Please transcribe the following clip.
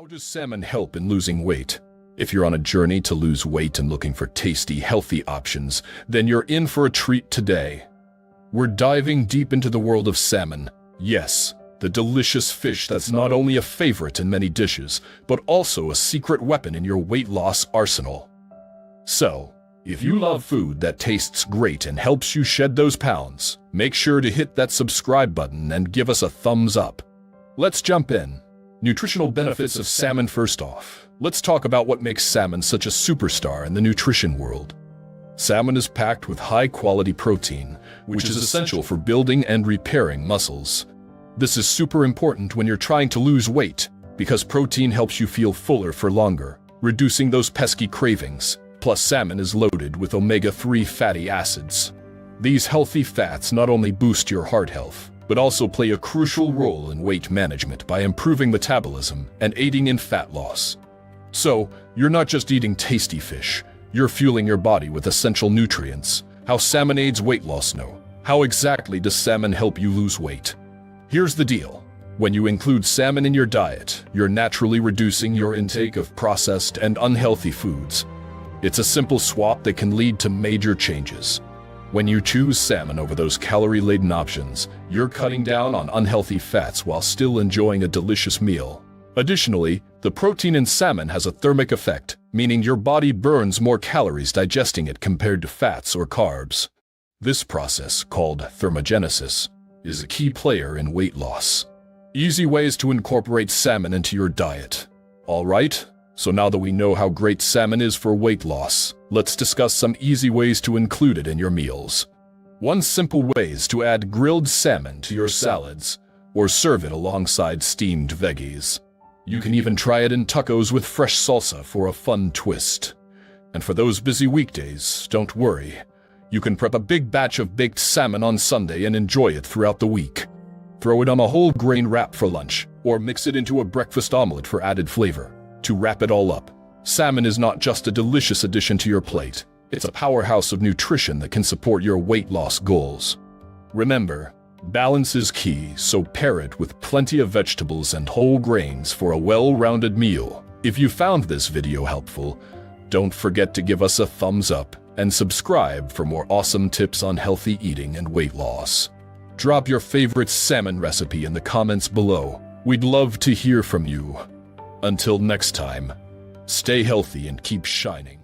How does salmon help in losing weight? If you're on a journey to lose weight and looking for tasty, healthy options, then you're in for a treat today. We're diving deep into the world of salmon. Yes, the delicious fish that's not only a favorite in many dishes, but also a secret weapon in your weight loss arsenal. So, if you love food that tastes great and helps you shed those pounds, make sure to hit that subscribe button and give us a thumbs up. Let's jump in. Nutritional benefits of salmon. First off, let's talk about what makes salmon such a superstar in the nutrition world. Salmon is packed with high-quality protein, which is essential for building and repairing muscles. This is super important when you're trying to lose weight, because protein helps you feel fuller for longer, reducing those pesky cravings. Plus, salmon is loaded with omega-3 fatty acids. These healthy fats not only boost your heart health, but also play a crucial role in weight management by improving metabolism and aiding in fat loss. So, you're not just eating tasty fish, you're fueling your body with essential nutrients. How salmon aids weight loss? No. How exactly does salmon help you lose weight? Here's the deal. When you include salmon in your diet, you're naturally reducing your intake of processed and unhealthy foods. It's a simple swap that can lead to major changes. When you choose salmon over those calorie-laden options, you're cutting down on unhealthy fats while still enjoying a delicious meal. Additionally, the protein in salmon has a thermic effect, meaning your body burns more calories digesting it compared to fats or carbs. This process, called thermogenesis, is a key player in weight loss. Easy ways to incorporate salmon into your diet. All right? So now that we know how great salmon is for weight loss, let's discuss some easy ways to include it in your meals. One simple way is to add grilled salmon to your salads, or serve it alongside steamed veggies. You can even try it in tacos with fresh salsa for a fun twist. And for those busy weekdays, don't worry. You can prep a big batch of baked salmon on Sunday and enjoy it throughout the week. Throw it on a whole grain wrap for lunch, or mix it into a breakfast omelet for added flavor. To wrap it all up, salmon is not just a delicious addition to your plate, it's a powerhouse of nutrition that can support your weight loss goals. Remember, balance is key, so pair it with plenty of vegetables and whole grains for a well-rounded meal. If you found this video helpful, don't forget to give us a thumbs up and subscribe for more awesome tips on healthy eating and weight loss. Drop your favorite salmon recipe in the comments below. We'd love to hear from you. Until next time, stay healthy and keep shining.